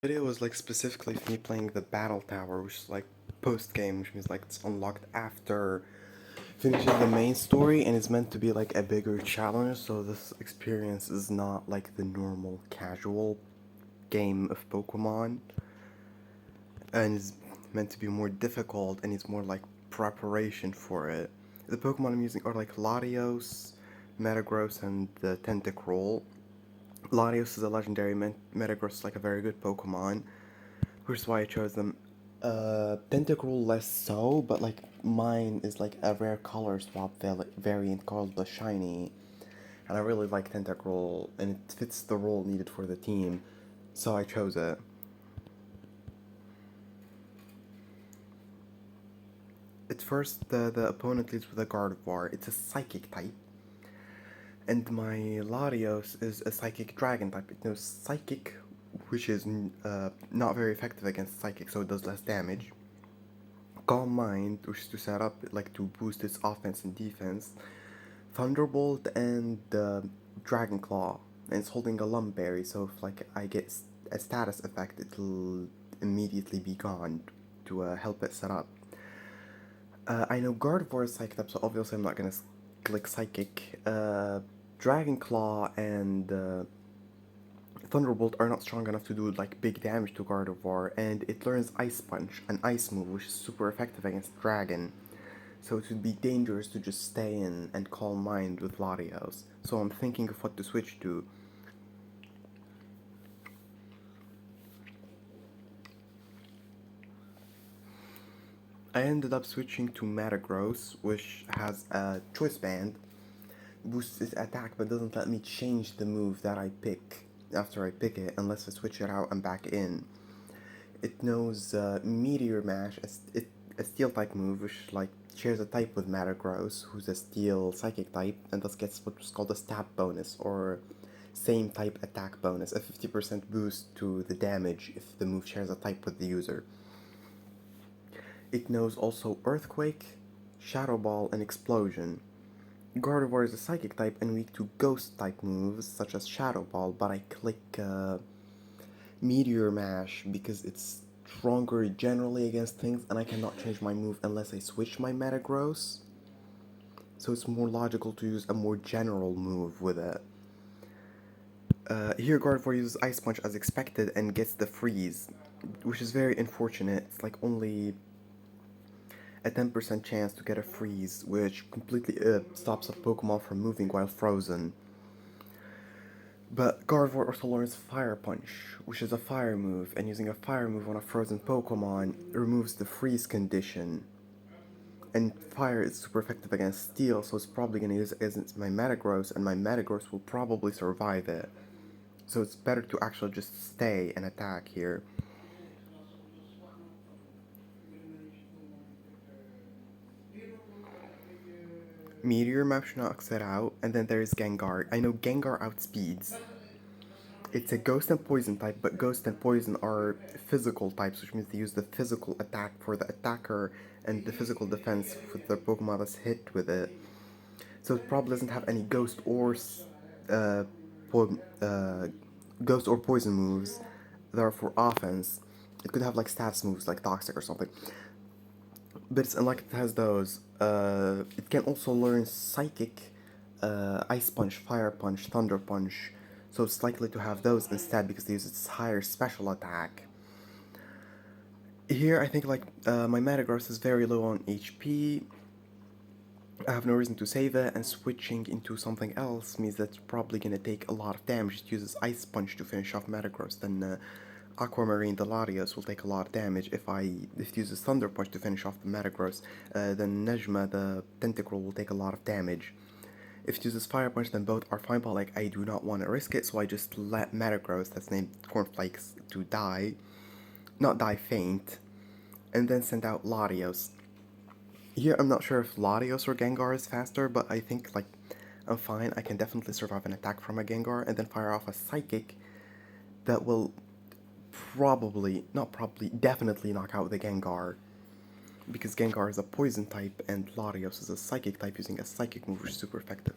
Video was like specifically for me playing the Battle Tower, which is like post game, which means like it's unlocked after finishing the main story and it's meant to be like a bigger challenge. So this experience is not like the normal casual game of Pokemon, and it's meant to be more difficult and it's more like preparation for it. The Pokemon I'm using are like Latios, Metagross, and the Tentacruel. Latios is a legendary, Metagross is like a very good Pokemon, which is why I chose them. Tentacruel less so, but like mine is like a rare color swap variant called the Shiny, and I really like Tentacruel, and it fits the role needed for the team, so I chose it. At first, the opponent leads with a Gardevoir. It's a Psychic type, and my Latios is a Psychic Dragon type. It knows Psychic, which is not very effective against Psychic, so it does less damage. Calm Mind, which is to set up like to boost its offense and defense. Thunderbolt and Dragon Claw, and it's holding a Lumberry, so if like I get a status effect, it'll immediately be gone to help it set up. I know Gardevoir is Psychic up, so obviously I'm not gonna click Psychic. Dragon Claw and Thunderbolt are not strong enough to do like big damage to Gardevoir, and it learns Ice Punch, an ice move, which is super effective against Dragon. So it would be dangerous to just stay in and Calm Mind with Latios. So I'm thinking of what to switch to. I ended up switching to Metagross, which has a Choice Band, boosts its attack but doesn't let me change the move that I pick after I pick it unless I switch it out and back in. It knows Meteor Mash, a Steel type move, which like shares a type with Metagross, who's a Steel Psychic type, and thus gets what's called a Stab bonus, or same type attack bonus, a 50% boost to the damage if the move shares a type with the user. It knows also Earthquake, Shadow Ball, and Explosion. Gardevoir is a Psychic type and weak to Ghost type moves such as Shadow Ball, but I click Meteor Mash because it's stronger generally against things and I cannot change my move unless I switch my Metagross. So it's more logical to use a more general move with it. Here Gardevoir uses Ice Punch as expected and gets the freeze, which is very unfortunate. It's like only a 10% chance to get a freeze, which completely stops a Pokemon from moving while frozen. But Gardevoir also learns Fire Punch, which is a fire move, and using a fire move on a frozen Pokemon removes the freeze condition. And fire is super effective against steel, so it's probably going to use it against my Metagross, and my Metagross will probably survive it. So it's better to actually just stay and attack here. Meteor Mash knocks it out, and then there's Gengar. I know Gengar outspeeds. It's a Ghost and Poison type, but Ghost and Poison are physical types, which means they use the physical attack for the attacker and the physical defense for the Pokemon that's hit with it. So it probably doesn't have any uh, po- uh, Ghost or Poison moves that are for offense. It could have like stats moves like Toxic or something. But it's unlike it has those. It can also learn Psychic, Ice Punch, Fire Punch, Thunder Punch, so it's likely to have those instead because they use its higher special attack. Here, I think like my Metagross is very low on HP. I have no reason to save it, and switching into something else means that's probably gonna take a lot of damage. It uses Ice Punch to finish off Metagross, then Aquamarine Latios will take a lot of damage. If it uses Thunder Punch to finish off the Metagross, then Nejma, the Tentacruel, will take a lot of damage. If it uses Fire Punch, then both are fine, but like I do not want to risk it, so I just let Metagross, that's named Cornflakes, to die. Not die, faint. And then send out Latios. Here, I'm not sure if Latios or Gengar is faster, but I think, like, I'm fine. I can definitely survive an attack from a Gengar and then fire off a Psychic that will definitely knock out the Gengar. Because Gengar is a poison type and Latios is a psychic type using a psychic move, which is super effective.